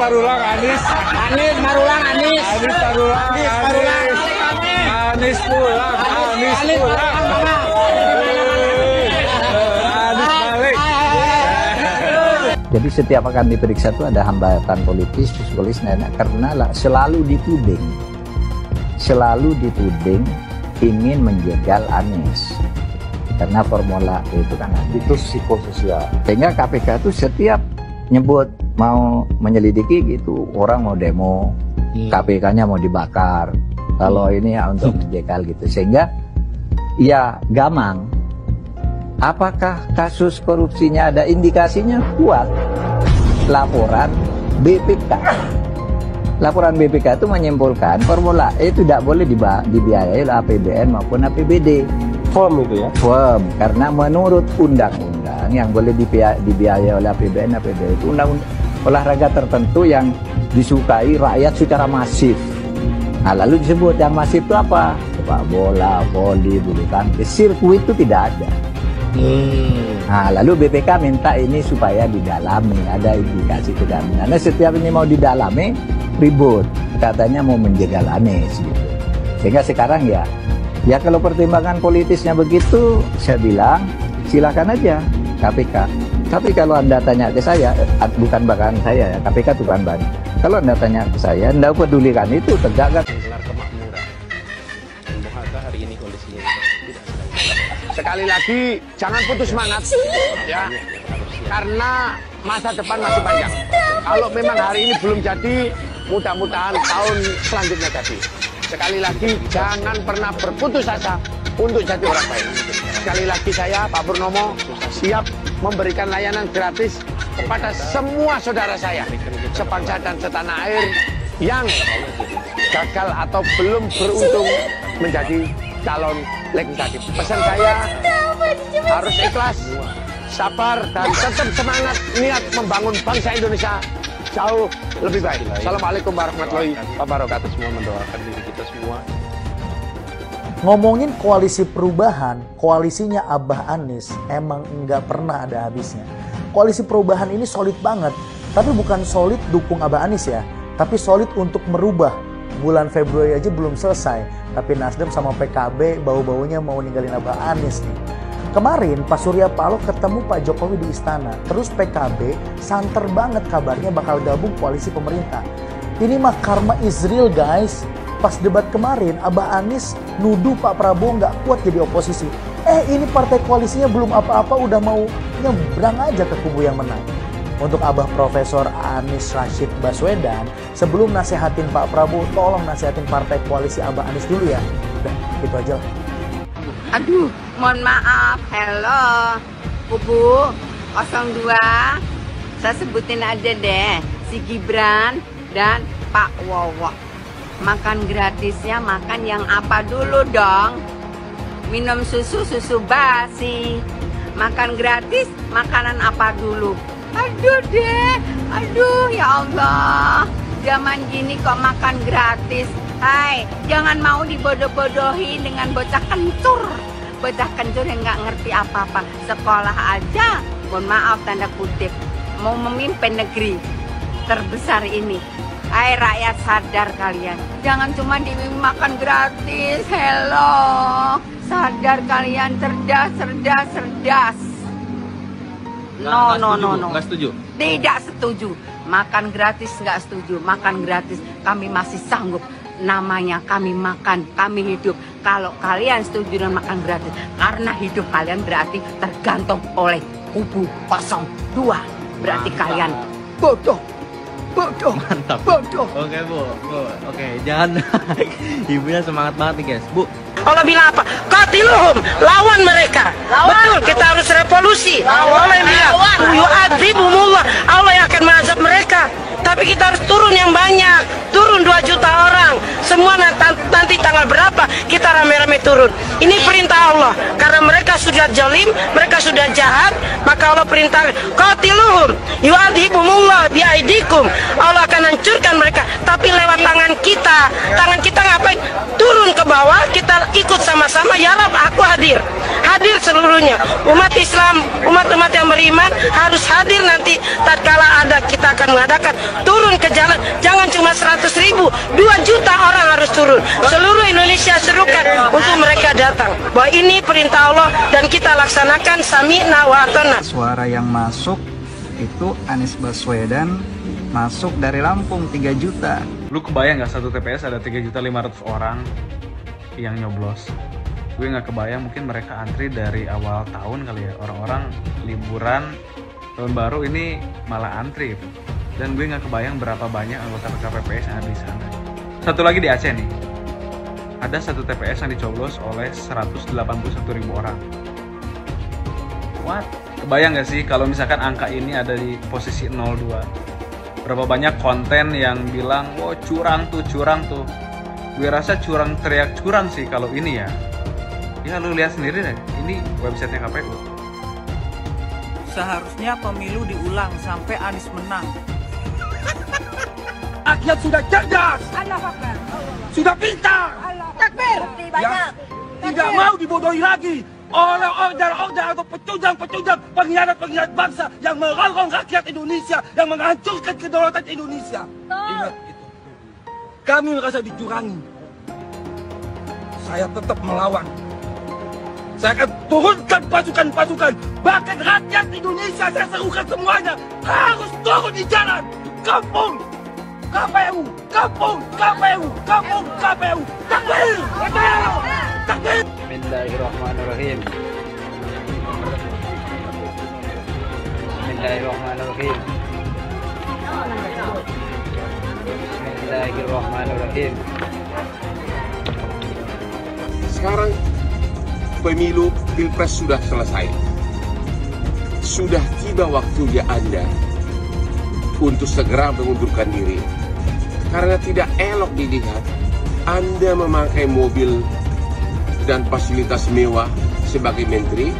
Marulang, Anies. Anies Marulang, Anies. Anies Marulang, Anies. Anies pulang, Anies pulang. Anies balik. Jadi setiap akan diperiksa itu ada hambatan politis, psikologis, karena selalu dituding ingin menjegal Anies. Karena formula itu kan Itu psikososial. sehingga KPK itu setiap nyebut mau menyelidiki gitu, orang mau demo, KPK-nya mau dibakar, kalau ini ya untuk menjegal gitu, sehingga ya gamang. Apakah kasus korupsinya ada indikasinya kuat? Laporan BPK itu menyimpulkan formula E tidak boleh dibiayai oleh APBN maupun APBD. Firm itu ya? Firm, karena menurut undang-undang yang boleh dibiayai oleh APBN, APBD itu undang-undang olahraga tertentu yang disukai rakyat secara masif. Nah, lalu disebut yang masif itu apa? Sepak bola, voli, bulu tangkis, sirkuit itu tidak ada. Nah, lalu BPK minta ini supaya didalami, ada indikasi kedalaman. Nah, setiap ini mau didalami, ribut, katanya mau menjegal Anies gitu. Sehingga sekarang ya kalau pertimbangan politisnya begitu, saya bilang silakan aja KPK. Tapi kalau Anda tanya ke saya, bukan bahkan saya ya, KPK itu bukan bahan. Kalau Anda tanya ke saya, Anda pedulikan itu tegakkan. Menggelar kemakmuran. Moga hari ini kondisinya tidak sedang. Sekali lagi, jangan putus semangat, ya, karena masa depan masih panjang. Kalau memang hari ini belum jadi, mudah-mudahan tahun selanjutnya jadi. Sekali lagi, jangan pernah berputus asa untuk jadi orang baik. Sekali lagi saya, Pak Purnomo, siap memberikan layanan gratis kepada semua saudara saya, sebangsa dan setanah air yang gagal atau belum beruntung menjadi calon legislatif. Pesan saya harus ikhlas, sabar, dan tetap semangat niat membangun bangsa Indonesia jauh lebih baik. Assalamualaikum warahmatullahi wabarakatuh. Semua mendoakan diri kita semua. Ngomongin koalisi perubahan, koalisinya Abah Anies emang nggak pernah ada habisnya. Koalisi perubahan ini solid banget, tapi bukan solid dukung Abah Anies ya, tapi solid untuk merubah. Bulan Februari aja belum selesai, tapi Nasdem sama PKB bau-baunya mau ninggalin Abah Anies nih. Kemarin Pak Surya Paloh ketemu Pak Jokowi di istana, terus PKB santer banget kabarnya bakal gabung koalisi pemerintah. Ini mah karma is real guys. Pas debat kemarin, Abah Anies nuduh Pak Prabowo nggak kuat jadi oposisi. Ini partai koalisinya belum apa-apa udah mau nyebrang aja ke kubu yang menang. Untuk Abah Profesor Anies Rashid Baswedan, sebelum nasehatin Pak Prabowo, tolong nasehatin partai koalisi Abah Anies dulu ya. Udah, gitu aja lah. Aduh, mohon maaf. Hello, kubu 02. Saya sebutin aja deh, si Gibran dan Pak Wowo. Makan gratisnya makan yang apa dulu dong? Minum susu basi. Makan gratis, makanan apa dulu? Aduh deh, aduh ya Allah. Zaman gini kok makan gratis. Hai, jangan mau dibodoh-bodohi dengan bocah kencur. Bocah kencur yang nggak ngerti apa-apa. Sekolah aja, mohon maaf tanda kutip, mau memimpin negeri terbesar ini. Hai rakyat, sadar kalian. Jangan cuma dimakan gratis. Hello, sadar kalian, cerdas. No. Nggak setuju? Tidak setuju. Makan gratis nggak setuju. Makan gratis kami masih sanggup. Namanya kami makan, kami hidup. Kalau kalian setuju dengan makan gratis, karena hidup kalian berarti tergantung oleh kubu 02. Berarti kalian bodoh. Mantap. Bodoh. Oke Bu. Oke, jangan. Ibunya semangat banget nih guys. Bu, Allah bilang apa? Qatiluhum, lawan mereka. Betul, kita harus revolusi. Allah yang bilang, yu'adzibumullah, Allah yang akan mengazab mereka. Tapi kita harus turun yang banyak. Turun 2 juta orang. Semua nanti nanti tanggal berapa kita rame-rame turun. Ini perintah Allah. Karena mereka sudah zalim, mereka sudah jahat, maka Allah perintah qatiluhum yu'adzibumullah biaidikum. Allah akan hancurkan mereka. Tapi lewat tangan kita ngapain? Turun ke bawah, kita ikut sama-sama. Ya Rab, aku hadir seluruhnya. Umat Islam, umat-umat yang beriman harus hadir nanti tatkala ada, kita akan mengadakan turun ke jalan. Jangan cuma 100.000, 2 juta orang harus turun. Seluruh Indonesia serukan untuk mereka datang. Bahwa ini perintah Allah dan kita laksanakan, sami'na wa ata'na. Suara yang masuk itu Anies Baswedan masuk dari Lampung 3 juta. Lu kebayang nggak satu TPS ada 3.500.000 orang yang nyoblos? Gue nggak kebayang, mungkin mereka antri dari awal tahun kali ya, orang-orang liburan tahun baru ini malah antri gitu. Dan gue nggak kebayang berapa banyak anggota KPPS yang ada di sana. Satu lagi di Aceh nih, ada satu TPS yang dicoblos oleh 181.000 orang. What? Kebayang nggak sih kalau misalkan angka ini ada di posisi 02? Berapa banyak konten yang bilang, "Wow, curang tuh." Gue rasa curang, teriak curang sih kalau ini ya. Ya lu lihat sendiri deh, ini websitenya KPU. Seharusnya pemilu diulang sampai Anies menang. Rakyat sudah cerdas, sudah pintar, ya, tidak mau dibodohi lagi oleh order-order atau pecundang-pecundang pengkhianat-pengkhianat bangsa yang merongrong rakyat Indonesia, yang menghancurkan kedaulatan Indonesia. Ingat itu. Kami merasa dicurangi. Saya tetap melawan. Saya akan turunkan pasukan-pasukan, bahkan rakyat Indonesia saya serukan semuanya harus turun di jalan. Kampung KPU, kampung KPU, kampung KPU. Takbir! Takbir! Bismillahirrahmanirrahim. Bismillahirrahmanirrahim. Bismillahirrahmanirrahim. Sekarang pemilu Pilpres sudah selesai. Sudah tiba waktunya Anda untuk segera mengundurkan diri. Karena tidak elok dilihat Anda memakai mobil dan fasilitas mewah sebagai menteri,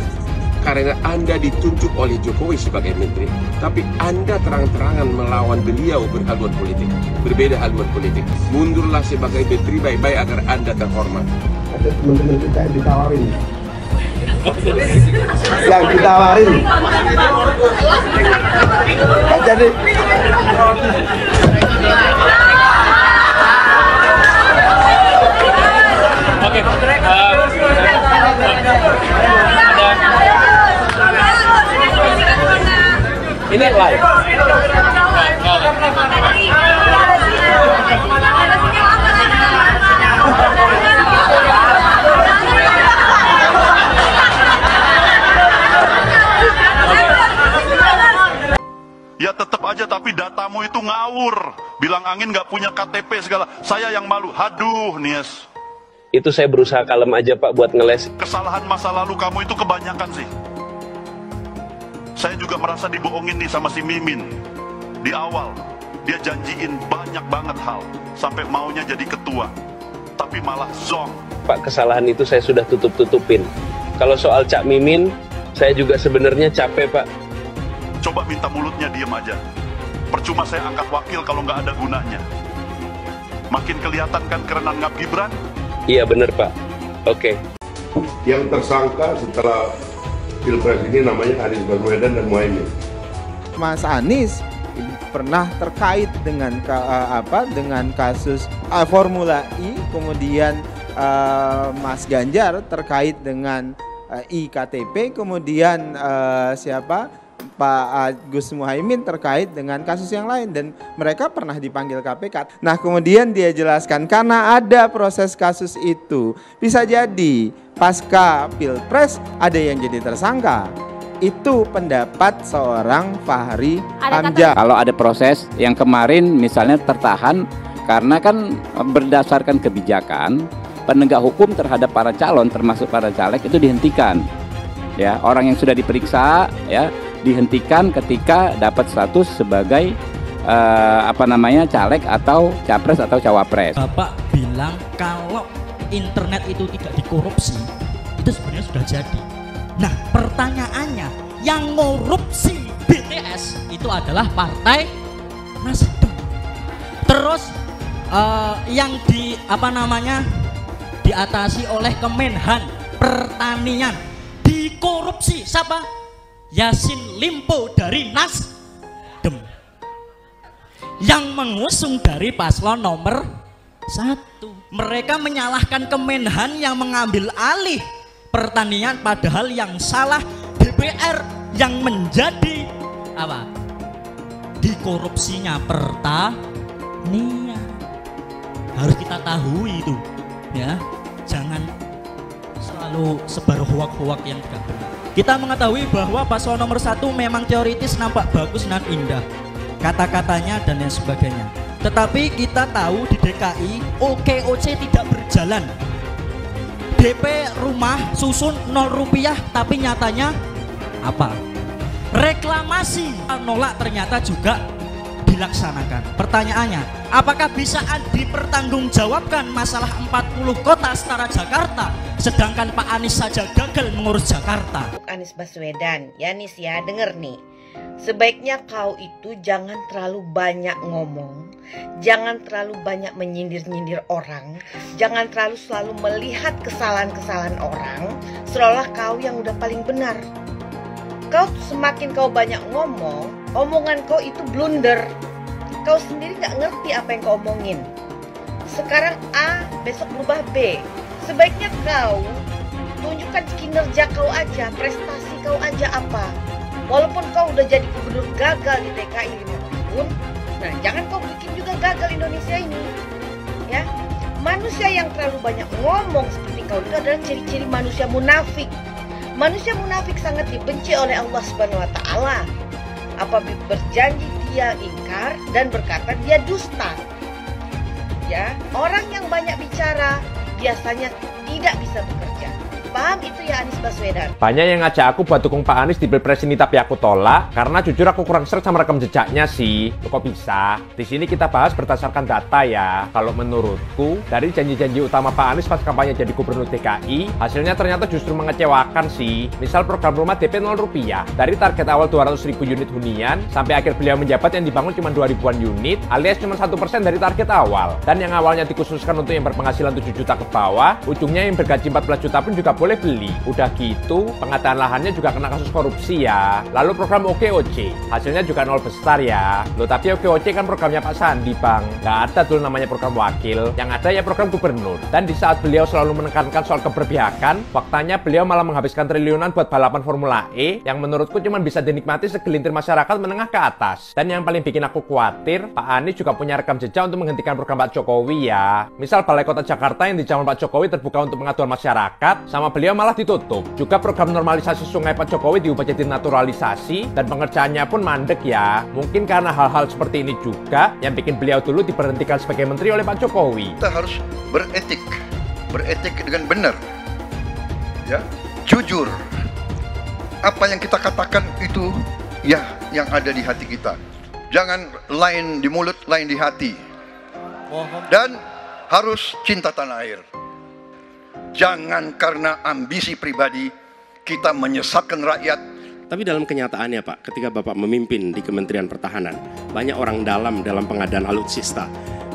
karena Anda ditunjuk oleh Jokowi sebagai menteri, tapi Anda terang-terangan melawan beliau berhaluan politik, berbeda haluan politik. Mundurlah sebagai menteri baik-baik agar Anda terhormat. Ada teman-teman kita yang ditawarin. Yang ditawarin. Jadi ini live. Ya tetap aja, tapi datamu itu ngawur. Bilang angin nggak punya KTP segala. Saya yang malu. Haduh, Nies. Itu saya berusaha kalem aja Pak buat ngeles. Kesalahan masa lalu kamu itu kebanyakan sih. Saya juga merasa dibohongin nih sama si Mimin. Di awal, dia janjiin banyak banget hal. Sampai maunya jadi ketua. Tapi malah zong. Pak, kesalahan itu saya sudah tutup-tutupin. Kalau soal Cak Mimin, saya juga sebenarnya capek Pak. Coba minta mulutnya diem aja. Percuma saya angkat wakil kalau nggak ada gunanya. Makin kelihatan kan kerenan Ngap Gibran? Iya bener Pak. Oke. Yang tersangka setelah Pilpres ini namanya Anies Baswedan dan Muhaimin. Mas Anies pernah terkait dengan dengan kasus Formula E, kemudian Mas Ganjar terkait dengan iktp, kemudian Pak Gus Muhaimin terkait dengan kasus yang lain, dan mereka pernah dipanggil KPK. Nah kemudian dia jelaskan karena ada proses kasus itu, bisa jadi pasca Pilpres ada yang jadi tersangka. Itu pendapat seorang Fahri Hamzah. Kalau ada proses yang kemarin misalnya tertahan karena kan berdasarkan kebijakan penegak hukum terhadap para calon termasuk para caleg itu dihentikan. Ya, orang yang sudah diperiksa ya dihentikan ketika dapat status sebagai caleg atau capres atau cawapres. Bapak bilang kalau internet itu tidak dikorupsi, itu sebenarnya sudah jadi. Nah, pertanyaannya, yang korupsi BTS itu adalah Partai Nasdem. Terus yang diatasi oleh Kemenhan Pertanian, dikorupsi siapa? Yassin Limpo dari Nasdem, yang mengusung dari paslon nomor 1. Mereka menyalahkan Kemenhan yang mengambil alih pertanian, padahal yang salah DPR yang menjadi apa? Dikorupsinya pertanian. Harus kita tahu itu, ya. Jangan selalu sebar hoak-hoak yang tidak benar. Kita mengetahui bahwa paslon nomor 1 memang teoritis nampak bagus dan indah, kata-katanya dan lain sebagainya. Tetapi kita tahu di DKI OKOC tidak berjalan. DP rumah susun 0 rupiah, tapi nyatanya apa? Reklamasi nolak ternyata juga dilaksanakan. Pertanyaannya, apakah bisa dipertanggungjawabkan masalah 40 kota setara Jakarta, sedangkan Pak Anies saja gagal mengurus Jakarta? Anies Baswedan, ya Anies ya, denger nih. Sebaiknya kau itu jangan terlalu banyak ngomong, jangan terlalu banyak menyindir-nyindir orang, jangan terlalu selalu melihat kesalahan-kesalahan orang, seolah kau yang udah paling benar. Kau semakin kau banyak ngomong, omongan kau itu blunder. Kau sendiri gak ngerti apa yang kau omongin. Sekarang A, besok berubah B. Sebaiknya kau tunjukkan kinerja kau aja, prestasi kau aja apa. Walaupun kau udah jadi gubernur gagal di DKI 5 tahun, nah jangan kau bikin juga gagal Indonesia ini. Ya, manusia yang terlalu banyak ngomong seperti kau itu adalah ciri-ciri manusia munafik. Manusia munafik sangat dibenci oleh Allah Subhanahu wa taala. Apabila berjanji dia ingkar dan berkata dia dusta. Ya, orang yang banyak bicara biasanya tidak bisa bekerja. Paham itu ya Anies Baswedan? Banyak yang ngajak aku buat dukung Pak Anies di Pilpres ini, tapi aku tolak karena jujur aku kurang seret sama rekam jejaknya sih. Loh, kok bisa? Di sini kita bahas berdasarkan data ya. Kalau menurutku, dari janji-janji utama Pak Anies pas kampanye jadi gubernur DKI, hasilnya ternyata justru mengecewakan sih. Misal program rumah DP 0 rupiah. Dari target awal 200.000 unit hunian, sampai akhir beliau menjabat yang dibangun cuma 2.000-an unit, alias cuma 1% dari target awal. Dan yang awalnya dikhususkan untuk yang berpenghasilan 7 juta ke bawah, ujungnya yang bergaji 14 juta pun juga boleh beli. Udah gitu, pengadaan lahannya juga kena kasus korupsi ya. Lalu program OKOC, hasilnya juga 0 besar ya. Loh, tapi OKOC kan programnya Pak Sandi, Bang. Nggak ada tuh namanya program wakil. Yang ada ya program gubernur. Dan di saat beliau selalu menekankan soal keberpihakan, faktanya beliau malah menghabiskan triliunan buat balapan Formula E, yang menurutku cuma bisa dinikmati segelintir masyarakat menengah ke atas. Dan yang paling bikin aku khawatir, Pak Anies juga punya rekam jejak untuk menghentikan program Pak Jokowi ya. Misal Balai Kota Jakarta yang di zaman Pak Jokowi terbuka untuk pengaduan masyarakat, sama beliau malah ditutup. Juga program normalisasi sungai Pak Jokowi diubah jadi naturalisasi, dan pengerjaannya pun mandek ya. Mungkin karena hal-hal seperti ini juga yang bikin beliau dulu diberhentikan sebagai menteri oleh Pak Jokowi. Kita harus beretik dengan benar, ya, jujur. Apa yang kita katakan itu ya yang ada di hati kita. Jangan lain di mulut, lain di hati. Dan harus cinta tanah air. Jangan karena ambisi pribadi kita menyesatkan rakyat. Tapi dalam kenyataannya Pak, ketika Bapak memimpin di Kementerian Pertahanan, banyak orang dalam pengadaan alutsista,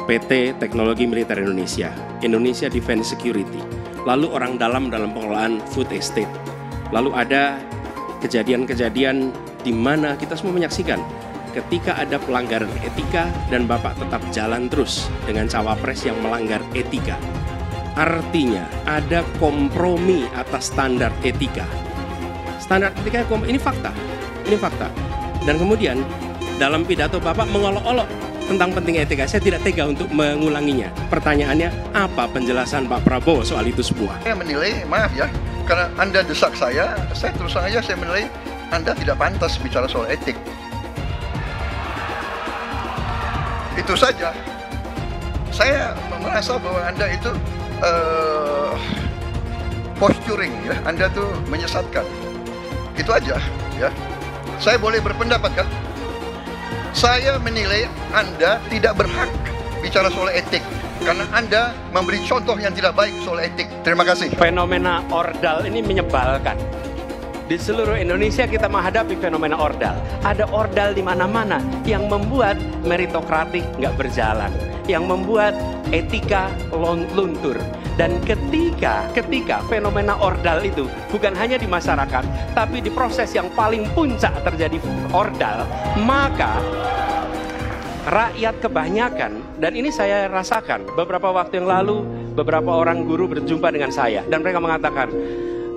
PT Teknologi Militer Indonesia, Indonesia Defense Security, lalu orang dalam pengelolaan food estate. Lalu ada kejadian-kejadian di mana kita semua menyaksikan ketika ada pelanggaran etika dan Bapak tetap jalan terus dengan cawapres yang melanggar etika. Artinya ada kompromi atas standar etika. Standar etika ini fakta. Dan kemudian dalam pidato Bapak mengolok-olok tentang pentingnya etika. Saya tidak tega untuk mengulanginya. Pertanyaannya, apa penjelasan Pak Prabowo soal itu semua? Saya menilai, maaf ya, karena Anda desak saya terus terang aja saya menilai Anda tidak pantas bicara soal etik. Itu saja. Saya merasa bahwa Anda itu posturing ya, Anda tuh menyesatkan. Itu aja ya. Saya boleh berpendapat kan? Saya menilai Anda tidak berhak bicara soal etik. karena Anda memberi contoh yang tidak baik soal etik. Terima kasih. Fenomena ordal ini menyebalkan. Di seluruh Indonesia kita menghadapi fenomena ordal. Ada ordal di mana-mana yang membuat meritokratik nggak berjalan, yang membuat etika luntur. Dan ketika fenomena ordal itu bukan hanya di masyarakat, tapi di proses yang paling puncak terjadi ordal, maka rakyat kebanyakan, dan ini saya rasakan beberapa waktu yang lalu, beberapa orang guru berjumpa dengan saya dan mereka mengatakan,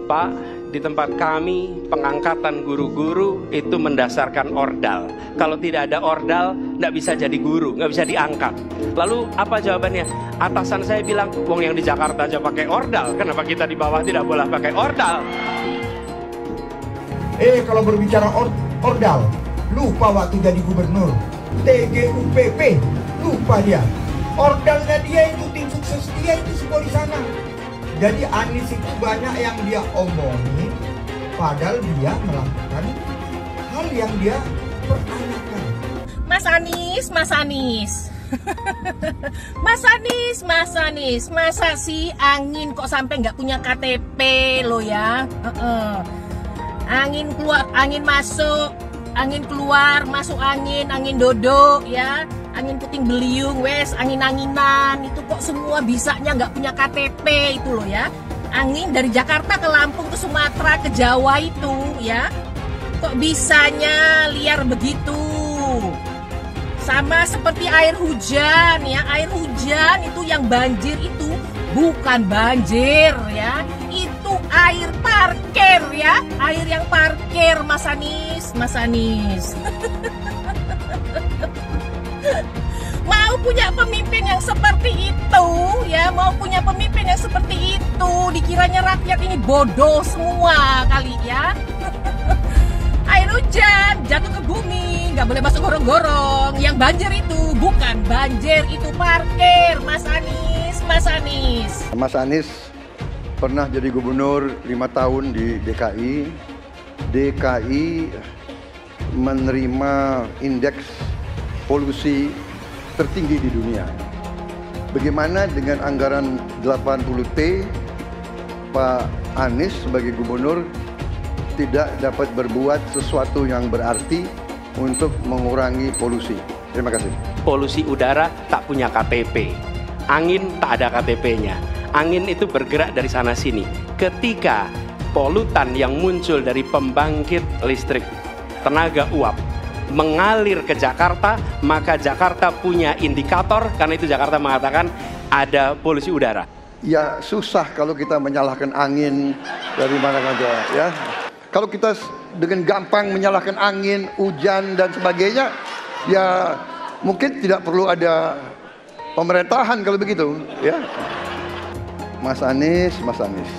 Pak, di tempat kami pengangkatan guru-guru itu mendasarkan ordal. Kalau tidak ada ordal, nggak bisa jadi guru, nggak bisa diangkat. Lalu apa jawabannya? Atasan saya bilang, wong yang di Jakarta aja pakai ordal, kenapa kita di bawah tidak boleh pakai ordal? Kalau berbicara ordal, lupa waktu jadi gubernur. TGUPP, lupa dia. Ordalnya dia itu, tim sukses dia itu semua di sana. Jadi Anies itu banyak yang dia omongin, padahal dia melakukan hal yang dia pertanyakan. Mas Anies, Mas Anies. Mas Anies, masa sih angin kok sampai nggak punya KTP lo ya? Angin keluar, angin masuk, angin keluar, masuk angin dodo ya. Angin puting beliung, wes, angin-anginan, itu kok semua bisanya nggak punya KTP itu loh ya. Angin dari Jakarta ke Lampung ke Sumatera ke Jawa itu ya, kok bisanya liar begitu. Sama seperti air hujan ya, air hujan itu yang banjir itu bukan banjir ya, itu air parkir ya, air yang parkir Mas Anies, Mas Anies. Mau punya pemimpin yang seperti itu ya, mau punya pemimpin yang seperti itu, dikiranya rakyat ini bodoh semua kali ya. Air hujan jatuh ke bumi, nggak boleh masuk gorong-gorong. Yang banjir itu bukan banjir, itu parkir. Mas Anies, Mas Anies. Mas Anies pernah jadi gubernur 5 tahun di DKI. DKI menerima indeks polusi tertinggi di dunia. Bagaimana dengan anggaran 80T, Pak Anies sebagai gubernur tidak dapat berbuat sesuatu yang berarti untuk mengurangi polusi? Terima kasih. Polusi udara tak punya KTP, angin tak ada KTP-nya. Angin itu bergerak dari sana sini. Ketika polutan yang muncul dari pembangkit listrik tenaga uap mengalir ke Jakarta, maka Jakarta punya indikator, karena itu Jakarta mengatakan ada polusi udara. Ya susah kalau kita menyalahkan angin dari mana saja ya. Kalau kita dengan gampang menyalahkan angin, hujan dan sebagainya, ya mungkin tidak perlu ada pemerintahan kalau begitu ya. Mas Anies, Mas Anies.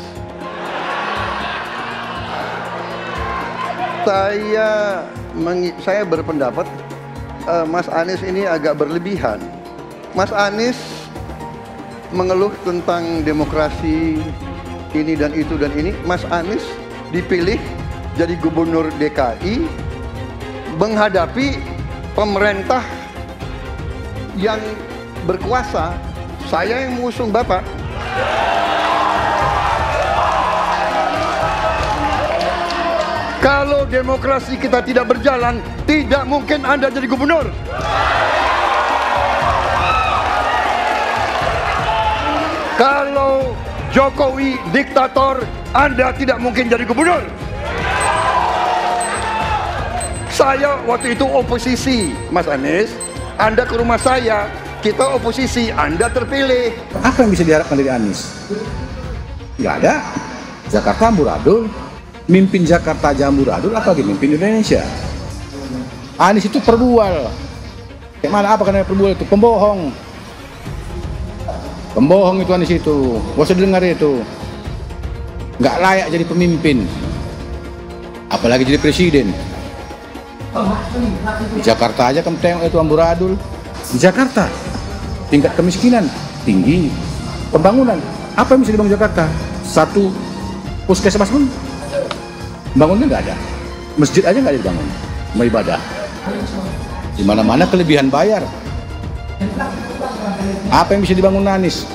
Saya berpendapat Mas Anies ini agak berlebihan. Mas Anies mengeluh tentang demokrasi ini dan itu dan ini. Mas Anies dipilih jadi gubernur DKI menghadapi pemerintah yang berkuasa. Saya yang mengusung Bapak. Kalau demokrasi kita tidak berjalan, tidak mungkin Anda jadi gubernur. Kalau Jokowi diktator, Anda tidak mungkin jadi gubernur. Saya waktu itu oposisi, Mas Anies. Anda ke rumah saya, kita oposisi, Anda terpilih. Apa yang bisa diharapkan dari Anies? Nggak ada. Jakarta amburadul. Mimpin Jakarta aja amburadul, apalagi mimpin Indonesia. Anies itu perbual. Kayak mana apa karena perbual itu? Pembohong. Pembohong itu Anies itu. Gak usah dengar itu. Nggak layak jadi pemimpin. Apalagi jadi presiden. Di Jakarta aja kamu tengok itu amburadul. Di Jakarta tingkat kemiskinan tinggi. Pembangunan apa yang bisa dibangun Jakarta? Satu puskesmas pun bangunnya nggak ada, masjid aja nggak dibangun, mau ibadah. Di mana-mana kelebihan bayar. Apa yang bisa dibangun Anies?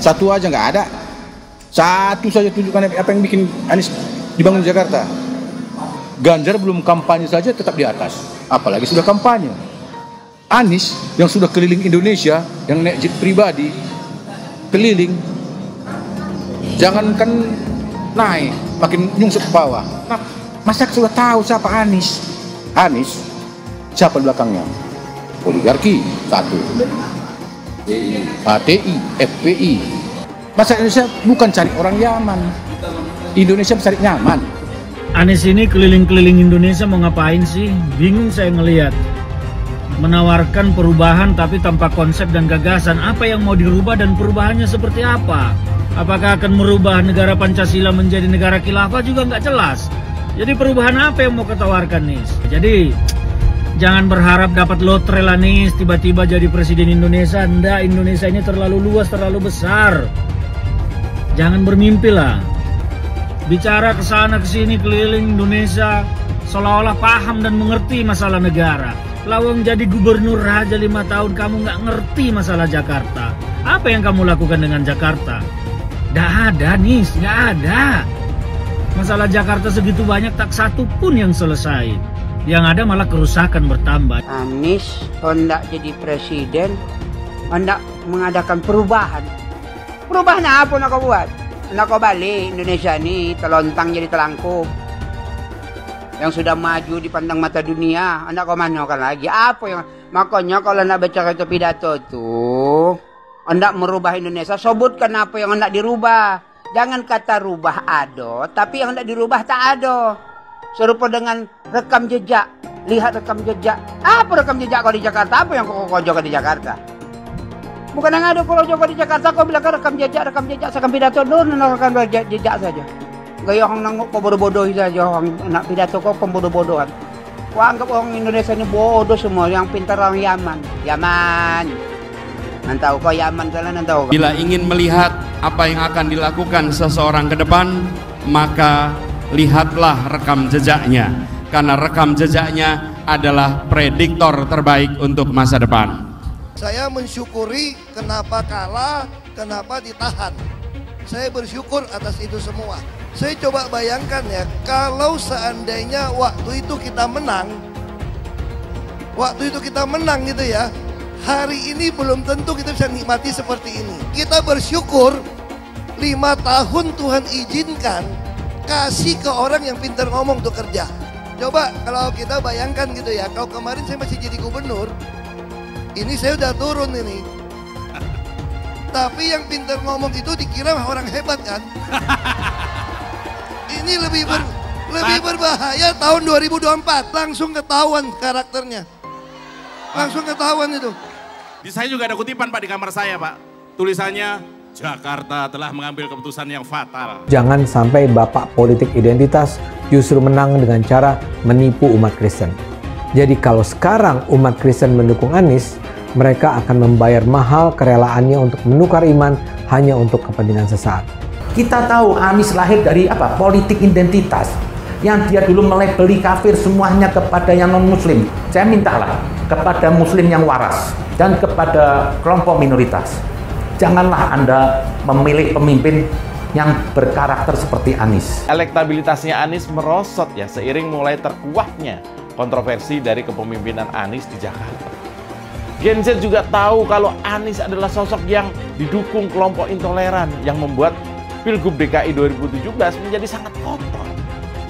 Satu aja nggak ada. Satu saja tunjukkan apa yang bikin Anies dibangun di Jakarta. Ganjar belum kampanye saja tetap di atas, apalagi sudah kampanye. Anies yang sudah keliling Indonesia, yang naik jet pribadi, keliling, jangankan naik, makin nyungsep ke bawah. Nah, masyarakat sudah tahu siapa Anies. Anies, siapa di belakangnya? Oligarki, satu. HTI, FPI. Masyarakat Indonesia bukan cari orang Yaman. Indonesia mencari nyaman. Anies ini keliling-keliling Indonesia mau ngapain sih? Bingung saya ngelihat. Menawarkan perubahan tapi tanpa konsep dan gagasan. Apa yang mau dirubah dan perubahannya seperti apa? Apakah akan merubah negara Pancasila menjadi negara khilafah juga nggak jelas. Jadi perubahan apa yang mau ketawarkan nih? Jadi jangan berharap dapat lotre lah nih tiba-tiba jadi presiden Indonesia. Nggak, Indonesia ini terlalu luas, terlalu besar. Jangan bermimpi lah. Bicara ke sana ke sini keliling Indonesia seolah-olah paham dan mengerti masalah negara. Lawang jadi gubernur aja 5 tahun kamu nggak ngerti masalah Jakarta. Apa yang kamu lakukan dengan Jakarta? Nggak ada nih, nggak ada. Masalah Jakarta segitu banyak tak satu pun yang selesai. Yang ada malah kerusakan bertambah. Anies hendak jadi presiden, hendak mengadakan perubahan. Perubahan apa nak kau buat? Nak kau balik Indonesia ini telontang jadi telangkup. Yang sudah maju dipandang mata dunia, hendak kau manakan lagi? Apa yang makanya kalau nak baca itu pidato tuh, hendak merubah Indonesia, sebutkan apa yang hendak dirubah. Jangan kata rubah ada, tapi yang hendak dirubah tak ada. Serupa dengan rekam jejak. Lihat rekam jejak. Apa rekam jejak kau di Jakarta? Apa yang kau jaga di Jakarta? Bukan yang ada kalau jaga di Jakarta kau bilang rekam jejak, sekarang pidato dulu rekam jejak saja. Gaya orang nangkuk kau bodoh-bodoh saja, orang nak pidato kau pembodoh-bodohan. Kau anggap orang Indonesia ini bodoh semua, yang pintar orang Yaman. Yaman. Nantau kau Yaman sana nantau. Bila ingin melihat apa yang akan dilakukan seseorang ke depan, maka lihatlah rekam jejaknya. Karena rekam jejaknya adalah prediktor terbaik untuk masa depan. Saya mensyukuri kenapa kalah, kenapa ditahan. Saya bersyukur atas itu semua. Saya coba bayangkan ya, kalau seandainya waktu itu kita menang gitu ya, hari ini belum tentu kita bisa nikmati seperti ini. Kita bersyukur 5 tahun Tuhan izinkan kasih ke orang yang pintar ngomong untuk kerja. Coba kalau kita bayangkan gitu ya, kalau kemarin saya masih jadi gubernur, ini saya udah turun ini. Tapi yang pintar ngomong itu dikira orang hebat kan? Ini lebih berbahaya tahun 2024, langsung ketahuan karakternya. Langsung ketahuan itu. Di saya juga ada kutipan Pak di kamar saya Pak. Tulisannya, Jakarta telah mengambil keputusan yang fatal. Jangan sampai bapak politik identitas justru menang dengan cara menipu umat Kristen. Jadi kalau sekarang umat Kristen mendukung Anies, mereka akan membayar mahal kerelaannya untuk menukar iman hanya untuk kepentingan sesaat. Kita tahu Anies lahir dari apa? Politik identitas. Yang dia dulu melabeli kafir semuanya kepada yang non-muslim. Saya mintalah kepada muslim yang waras dan kepada kelompok minoritas. Janganlah Anda memilih pemimpin yang berkarakter seperti Anies. Elektabilitasnya Anies merosot ya seiring mulai terkuaknya kontroversi dari kepemimpinan Anies di Jakarta. Gen Z juga tahu kalau Anies adalah sosok yang didukung kelompok intoleran yang membuat Pilgub DKI 2017 menjadi sangat kotor.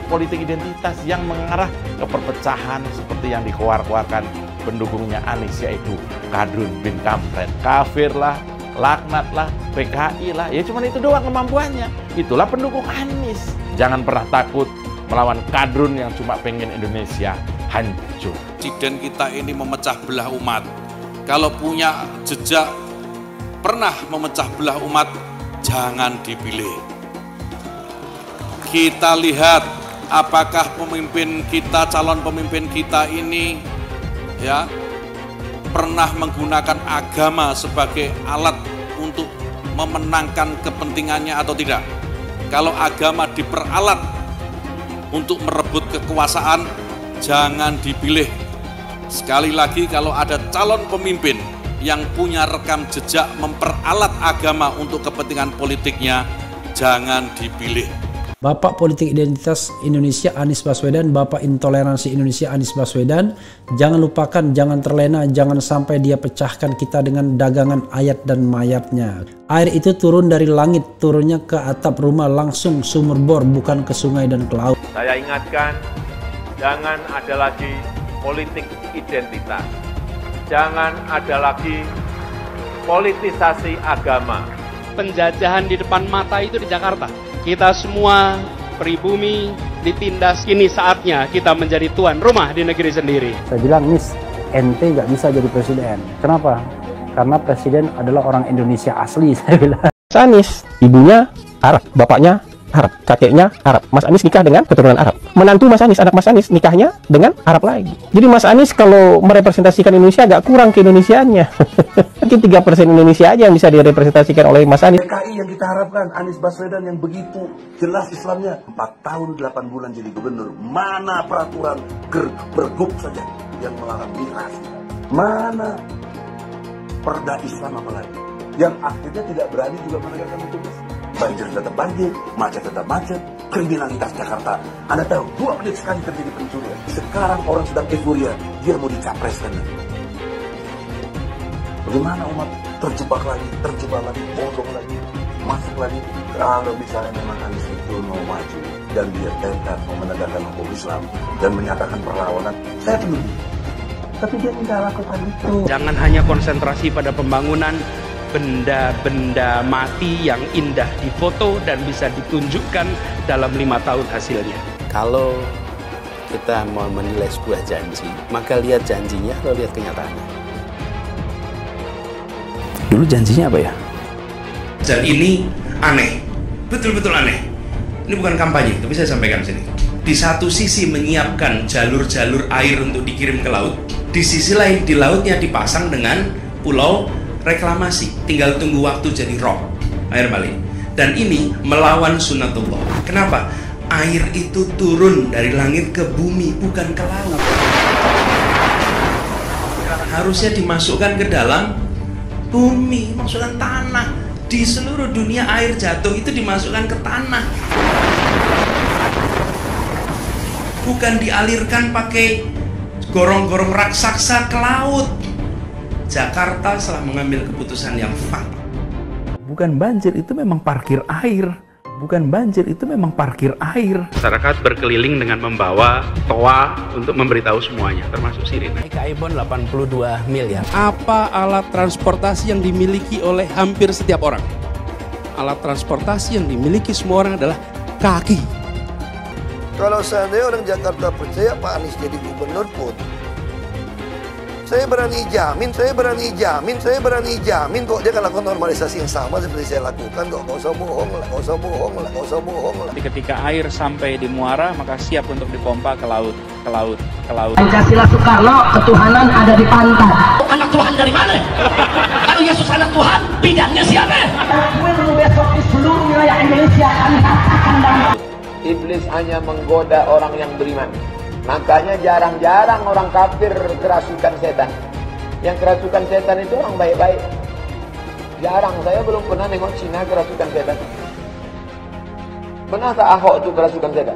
Politik identitas yang mengarah ke perpecahan seperti yang dikeluarkan pendukungnya Anies, yaitu Kadrun bin Kamret. Kafir lah, laknat lah, PKI lah, ya cuman itu doang kemampuannya. Itulah pendukung Anies. Jangan pernah takut melawan Kadrun yang cuma pengen Indonesia hancur. Presiden kita ini memecah belah umat. Kalau punya jejak pernah memecah belah umat, jangan dipilih. Kita lihat apakah pemimpin kita, calon pemimpin kita ini ya pernah menggunakan agama sebagai alat untuk memenangkan kepentingannya atau tidak. Kalau agama diperalat untuk merebut kekuasaan, jangan dipilih. Sekali lagi, kalau ada calon pemimpin yang punya rekam jejak memperalat agama untuk kepentingan politiknya, jangan dipilih. Bapak Politik Identitas Indonesia Anies Baswedan, Bapak Intoleransi Indonesia Anies Baswedan, jangan lupakan, jangan terlena, jangan sampai dia pecahkan kita dengan dagangan ayat dan mayatnya. Air itu turun dari langit, turunnya ke atap rumah langsung sumur bor, bukan ke sungai dan ke laut. Saya ingatkan, jangan ada lagi politik identitas. Jangan ada lagi politisasi agama. Penjajahan di depan mata itu di Jakarta. Kita semua pribumi ditindas, kini saatnya kita menjadi tuan rumah di negeri sendiri. Saya bilang, Nis, ente nggak bisa jadi presiden. Kenapa? Karena presiden adalah orang Indonesia asli, saya bilang. Mas Anies, ibunya Arab, bapaknya Arab, kakeknya Arab. Mas Anies nikah dengan keturunan Arab. Menantu Mas Anies, anak Mas Anies nikahnya dengan Arab lagi. Jadi Mas Anies kalau merepresentasikan Indonesia agak kurang ke Indonesianya. Mungkin 3% Indonesia aja yang bisa direpresentasikan oleh Mas Anies. DKI yang kita harapkan, Anies Baswedan yang begitu jelas Islamnya, 4 tahun 8 bulan jadi gubernur. Mana peraturan pergub saja yang melarang miras? Mana perda Islam apalagi? Yang akhirnya tidak berani juga menegakkan hukum Islam. Banjir tetap banjir, macet tetap macet, kriminalitas Jakarta. Anda tahu, 2 menit sekali terjadi pencurian. Sekarang orang sedang euforia, dia mau dicapreskan. Bagaimana umat terjebak lagi, bodoh lagi, masuk lagi. Kalau misalnya memang Anies itu mau maju dan dia tekad mau menegakkan hukum Islam dan menyatakan perlawanan, saya penuh. Tapi dia tidak lakukan itu. Jangan hanya konsentrasi pada pembangunan benda-benda mati yang indah difoto dan bisa ditunjukkan dalam 5 tahun hasilnya. Kalau kita mau menilai sebuah janji, maka lihat janjinya atau lihat kenyataannya. Dulu janjinya apa ya? Dan ini aneh, betul-betul aneh. Ini bukan kampanye, tapi saya sampaikan sini. Di satu sisi menyiapkan jalur-jalur air untuk dikirim ke laut, di sisi lain di lautnya dipasang dengan pulau reklamasi, tinggal tunggu waktu jadi rob, air balik. Dan ini melawan sunnatullah. Kenapa? Air itu turun dari langit ke bumi, bukan ke laut. Harusnya dimasukkan ke dalam bumi, masukkan tanah. Di seluruh dunia air jatuh itu dimasukkan ke tanah, bukan dialirkan pakai gorong-gorong raksasa ke laut. Jakarta telah mengambil keputusan yang fatal. Bukan banjir, itu memang parkir air. Bukan banjir, itu memang parkir air. Masyarakat berkeliling dengan membawa toa untuk memberitahu semuanya, termasuk sirine. KAI-BON 82 miliar. Apa alat transportasi yang dimiliki oleh hampir setiap orang? Alat transportasi yang dimiliki semua orang adalah kaki. Kalau seandainya orang Jakarta percaya Pak Anies jadi gubernur pun, saya berani jamin kok dia akan lakukan normalisasi yang sama seperti saya lakukan kok. Gak usah bohong lah. Tapi ketika air sampai di muara, maka siap untuk dipompa ke laut. Pancasila Soekarno, ketuhanan ada di pantat. Anak Tuhan dari mana? Kalau Yesus anak Tuhan, bidangnya siapa? Besok di seluruh wilayah Indonesia kami katakan damai. Iblis hanya menggoda orang yang beriman. Makanya jarang-jarang orang kafir kerasukan setan. Yang kerasukan setan itu orang baik-baik. Jarang, saya belum pernah nengok Cina kerasukan setan. Pernah tak Ahok itu kerasukan setan?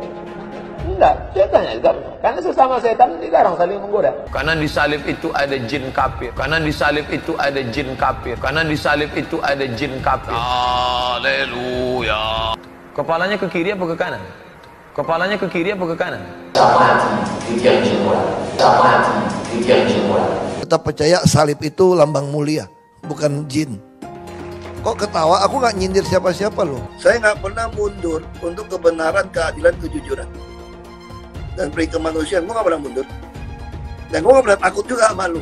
Enggak, setannya juga. Karena sesama setan jarang saling menggoda. Karena di salib itu ada jin kafir. Haleluya. Kepalanya ke kiri apa ke kanan? Tetap percaya salib itu lambang mulia, bukan jin. Kok ketawa? Aku nggak nyindir siapa-siapa loh. Saya nggak pernah mundur untuk kebenaran, keadilan, kejujuran dan peri kemanusiaan. Gue nggak pernah mundur. Dan gue nggak pernah takut juga sama lu.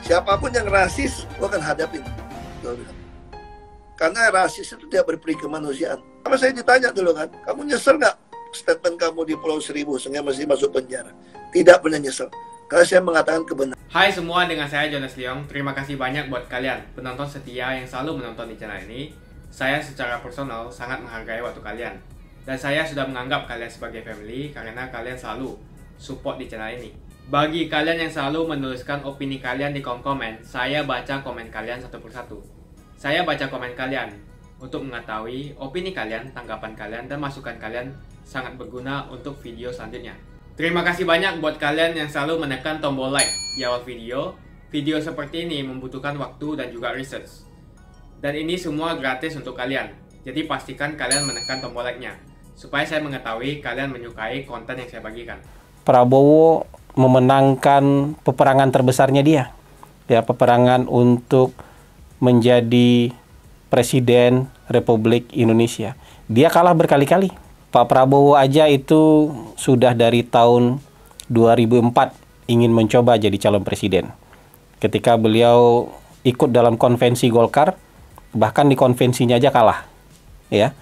Siapapun yang rasis, gue akan hadapin. Karena rasis itu tidak berperi kemanusiaan. Sama saya ditanya dulu kan, kamu nyesel nggak statement kamu di Pulau Seribu sehingga masih masuk penjara? Tidak pernah nyesel. Karena saya mengatakan kebenaran. Hai semua, dengan saya Jonas Leong. Terima kasih banyak buat kalian penonton setia yang selalu menonton di channel ini. Saya secara personal sangat menghargai waktu kalian. Dan saya sudah menganggap kalian sebagai family karena kalian selalu support di channel ini. Bagi kalian yang selalu menuliskan opini kalian di kolom komen, saya baca komen kalian satu persatu. Saya baca komen kalian untuk mengetahui opini kalian, tanggapan kalian, dan masukan kalian sangat berguna untuk video selanjutnya. Terima kasih banyak buat kalian yang selalu menekan tombol like di awal video. Video seperti ini membutuhkan waktu dan juga research. Dan ini semua gratis untuk kalian. Jadi pastikan kalian menekan tombol like-nya supaya saya mengetahui kalian menyukai konten yang saya bagikan. Prabowo memenangkan peperangan terbesarnya dia, ya, peperangan untuk menjadi Presiden Republik Indonesia. Dia kalah berkali-kali. Pak Prabowo aja itu sudah dari tahun 2004 ingin mencoba jadi calon presiden. Ketika beliau ikut dalam konvensi Golkar, bahkan di konvensinya aja kalah, ya.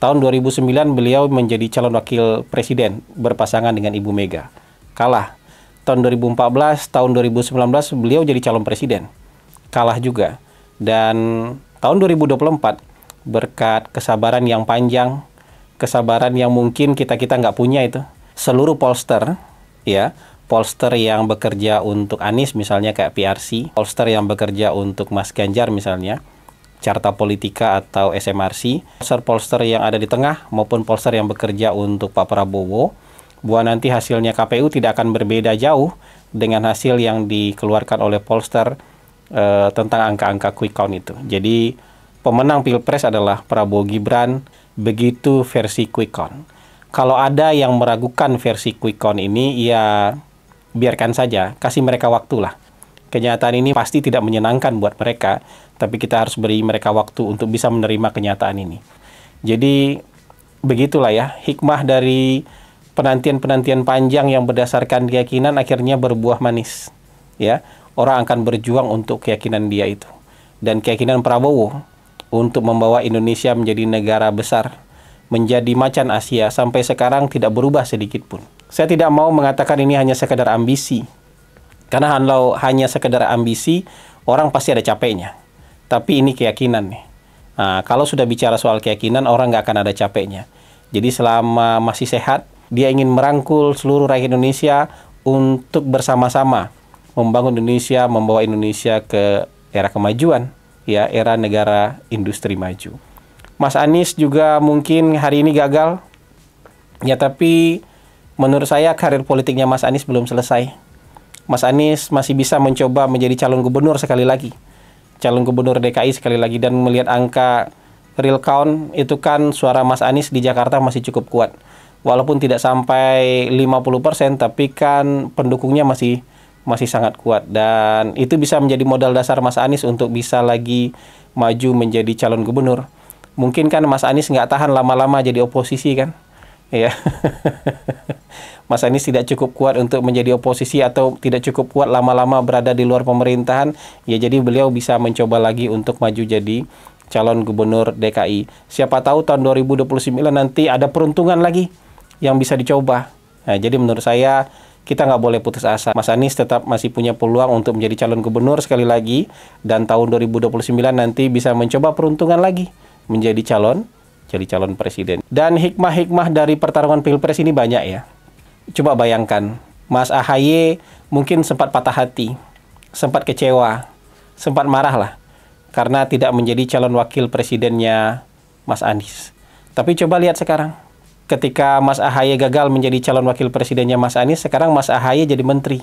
Tahun 2009 beliau menjadi calon wakil presiden berpasangan dengan Ibu Mega, kalah. Tahun 2014, tahun 2019 beliau jadi calon presiden, kalah juga. Dan tahun 2024 berkat kesabaran yang panjang, kesabaran yang mungkin kita nggak punya itu, seluruh pollster, ya, pollster yang bekerja untuk Anies misalnya kayak PRC, pollster yang bekerja untuk Mas Ganjar misalnya, Carta Politika atau SMRC, pollster yang ada di tengah maupun pollster yang bekerja untuk Pak Prabowo, bahwa nanti hasilnya KPU tidak akan berbeda jauh dengan hasil yang dikeluarkan oleh pollster tentang angka-angka quick count itu. Jadi pemenang Pilpres adalah Prabowo Gibran, begitu versi quick count. Kalau ada yang meragukan versi quick count ini, ya biarkan saja, kasih mereka waktu lah. Kenyataan ini pasti tidak menyenangkan buat mereka, tapi kita harus beri mereka waktu untuk bisa menerima kenyataan ini. Jadi begitulah ya, hikmah dari penantian-penantian panjang yang berdasarkan keyakinan akhirnya berbuah manis, ya. Orang akan berjuang untuk keyakinan dia itu, dan keyakinan Prabowo untuk membawa Indonesia menjadi negara besar, menjadi macan Asia, sampai sekarang tidak berubah sedikit pun. Saya tidak mau mengatakan ini hanya sekedar ambisi, karena kalau hanya sekedar ambisi, orang pasti ada capeknya. Tapi ini keyakinan nih. Nah, kalau sudah bicara soal keyakinan, orang nggak akan ada capeknya. Jadi selama masih sehat, dia ingin merangkul seluruh rakyat Indonesia untuk bersama-sama membangun Indonesia, membawa Indonesia ke era kemajuan, ya, era negara industri maju. Mas Anies juga mungkin hari ini gagal, ya, tapi menurut saya karir politiknya Mas Anies belum selesai. Mas Anies masih bisa mencoba menjadi calon gubernur sekali lagi, calon gubernur DKI sekali lagi, dan melihat angka real count itu kan suara Mas Anies di Jakarta masih cukup kuat. Walaupun tidak sampai 50%, tapi kan pendukungnya masih sangat kuat, dan itu bisa menjadi modal dasar Mas Anies untuk bisa lagi maju menjadi calon gubernur. Mungkin kan Mas Anies nggak tahan lama-lama jadi oposisi kan, ya. Mas Anies tidak cukup kuat untuk menjadi oposisi atau tidak cukup kuat lama-lama berada di luar pemerintahan, ya, jadi beliau bisa mencoba lagi untuk maju jadi calon gubernur DKI. Siapa tahu tahun 2029 nanti ada peruntungan lagi yang bisa dicoba. Nah, jadi menurut saya kita nggak boleh putus asa. Mas Anies tetap masih punya peluang untuk menjadi calon gubernur sekali lagi, dan tahun 2029 nanti bisa mencoba peruntungan lagi menjadi calon presiden. Dan hikmah-hikmah dari pertarungan Pilpres ini banyak ya. Coba bayangkan, Mas AHY mungkin sempat patah hati, sempat kecewa, sempat marah lah karena tidak menjadi calon wakil presidennya Mas Anies. Tapi coba lihat sekarang, ketika Mas AHY gagal menjadi calon wakil presidennya Mas Anies, sekarang Mas AHY jadi menteri.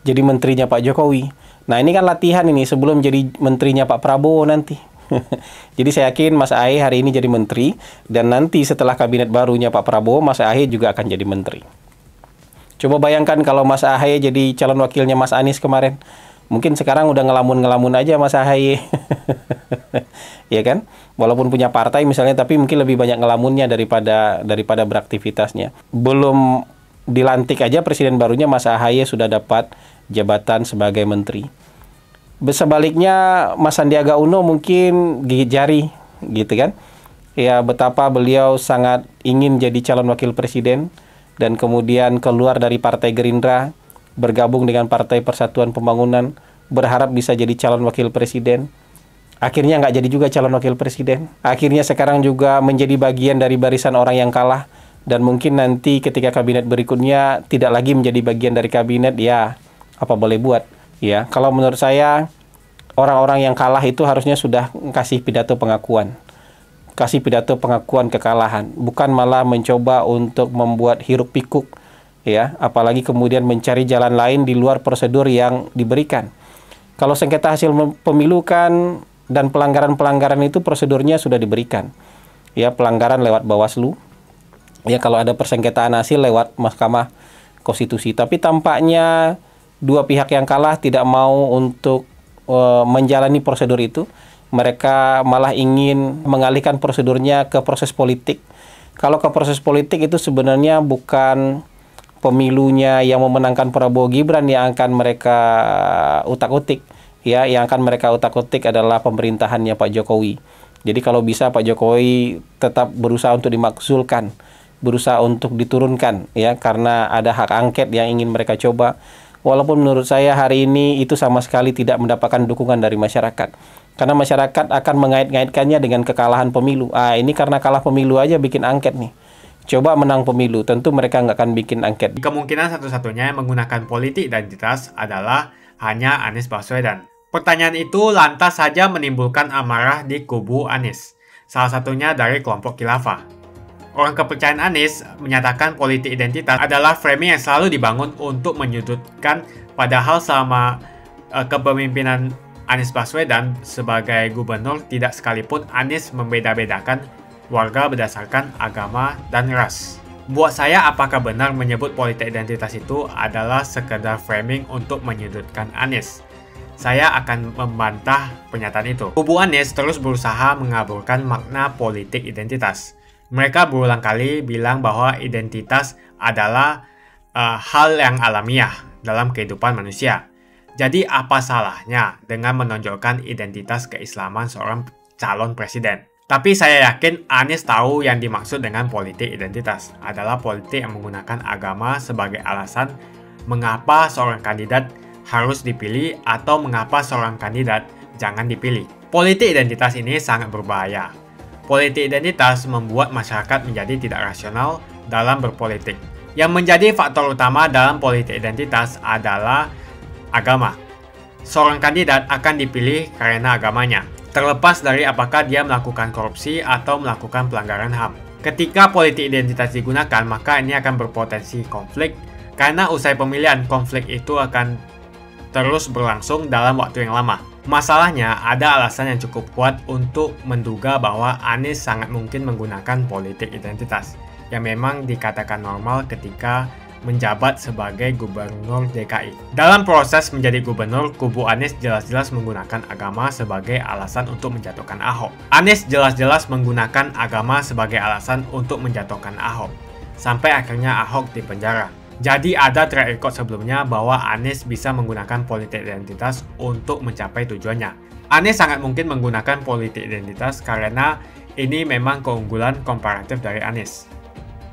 Jadi menterinya Pak Jokowi. Nah, ini kan latihan ini sebelum jadi menterinya Pak Prabowo nanti. Jadi saya yakin Mas AHY hari ini jadi menteri, dan nanti setelah kabinet barunya Pak Prabowo, Mas AHY juga akan jadi menteri. Coba bayangkan kalau Mas AHY jadi calon wakilnya Mas Anies kemarin. Mungkin sekarang udah ngelamun-ngelamun aja Mas AHY. Ya kan? Walaupun punya partai misalnya, tapi mungkin lebih banyak ngelamunnya daripada beraktivitasnya. Belum dilantik aja presiden barunya, Mas AHY sudah dapat jabatan sebagai menteri. Sebaliknya Mas Sandiaga Uno mungkin gigit jari gitu kan. Ya, betapa beliau sangat ingin jadi calon wakil presiden, dan kemudian keluar dari Partai Gerindra, bergabung dengan Partai Persatuan Pembangunan, berharap bisa jadi calon wakil presiden. Akhirnya nggak jadi juga calon wakil presiden. Akhirnya sekarang juga menjadi bagian dari barisan orang yang kalah dan mungkin nanti ketika kabinet berikutnya tidak lagi menjadi bagian dari kabinet, ya apa boleh buat. Ya, kalau menurut saya orang-orang yang kalah itu harusnya sudah kasih pidato pengakuan. Kasih pidato pengakuan kekalahan, bukan malah mencoba untuk membuat hiruk pikuk, ya, apalagi kemudian mencari jalan lain di luar prosedur yang diberikan. Kalau sengketa hasil pemilu kan dan pelanggaran-pelanggaran itu prosedurnya sudah diberikan. Ya, pelanggaran lewat Bawaslu. Ya, kalau ada persengketaan hasil lewat Mahkamah Konstitusi. Tapi tampaknya dua pihak yang kalah tidak mau untuk menjalani prosedur itu. Mereka malah ingin mengalihkan prosedurnya ke proses politik. Kalau ke proses politik itu sebenarnya bukan pemilunya yang memenangkan Prabowo Gibran yang akan mereka utak-utik. Ya, yang akan mereka utak-utik adalah pemerintahannya Pak Jokowi. Jadi kalau bisa Pak Jokowi tetap berusaha untuk dimakzulkan, berusaha untuk diturunkan, ya, karena ada hak angket yang ingin mereka coba. Walaupun menurut saya hari ini itu sama sekali tidak mendapatkan dukungan dari masyarakat. Karena masyarakat akan mengait-ngaitkannya dengan kekalahan pemilu. Ini karena kalah pemilu aja bikin angket nih. Coba menang pemilu, tentu mereka nggak akan bikin angket. Kemungkinan satu-satunya yang menggunakan politik identitas adalah hanya Anies Baswedan. Pertanyaan itu lantas saja menimbulkan amarah di kubu Anies, salah satunya dari kelompok khilafah. Orang kepercayaan Anies menyatakan politik identitas adalah framing yang selalu dibangun untuk menyudutkan, padahal selama kepemimpinan Anies Baswedan sebagai gubernur tidak sekalipun Anies membeda-bedakan warga berdasarkan agama dan ras. Buat saya, apakah benar menyebut politik identitas itu adalah sekedar framing untuk menyudutkan Anies? Saya akan membantah pernyataan itu. Kubu Anies terus berusaha mengaburkan makna politik identitas. Mereka berulang kali bilang bahwa identitas adalah hal yang alamiah dalam kehidupan manusia. Jadi apa salahnya dengan menonjolkan identitas keislaman seorang calon presiden? Tapi saya yakin Anies tahu yang dimaksud dengan politik identitas adalah politik yang menggunakan agama sebagai alasan mengapa seorang kandidat harus dipilih atau mengapa seorang kandidat jangan dipilih. Politik identitas ini sangat berbahaya. Politik identitas membuat masyarakat menjadi tidak rasional dalam berpolitik. Yang menjadi faktor utama dalam politik identitas adalah agama. Seorang kandidat akan dipilih karena agamanya, terlepas dari apakah dia melakukan korupsi atau melakukan pelanggaran HAM. Ketika politik identitas digunakan, maka ini akan berpotensi konflik, karena usai pemilihan, konflik itu akan terus berlangsung dalam waktu yang lama. Masalahnya, ada alasan yang cukup kuat untuk menduga bahwa Anies sangat mungkin menggunakan politik identitas, yang memang dikatakan normal ketika menjabat sebagai gubernur DKI. Dalam proses menjadi gubernur, kubu Anies jelas-jelas menggunakan agama sebagai alasan untuk menjatuhkan Ahok. Anies jelas-jelas menggunakan agama sebagai alasan untuk menjatuhkan Ahok, sampai akhirnya Ahok dipenjara. Jadi ada track record sebelumnya bahwa Anies bisa menggunakan politik identitas untuk mencapai tujuannya. Anies sangat mungkin menggunakan politik identitas karena ini memang keunggulan komparatif dari Anies.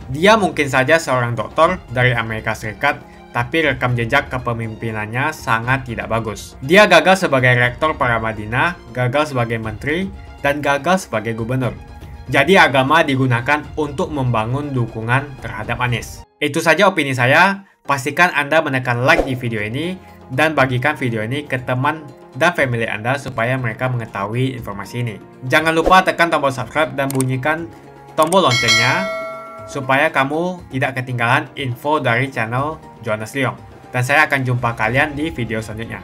Dia mungkin saja seorang doktor dari Amerika Serikat, tapi rekam jejak kepemimpinannya sangat tidak bagus. Dia gagal sebagai rektor Paramadina, gagal sebagai menteri, dan gagal sebagai gubernur. Jadi agama digunakan untuk membangun dukungan terhadap Anies. Itu saja opini saya. Pastikan Anda menekan like di video ini dan bagikan video ini ke teman dan family Anda supaya mereka mengetahui informasi ini. Jangan lupa tekan tombol subscribe dan bunyikan tombol loncengnya supaya kamu tidak ketinggalan info dari channel Johannes Leong. Dan saya akan jumpa kalian di video selanjutnya.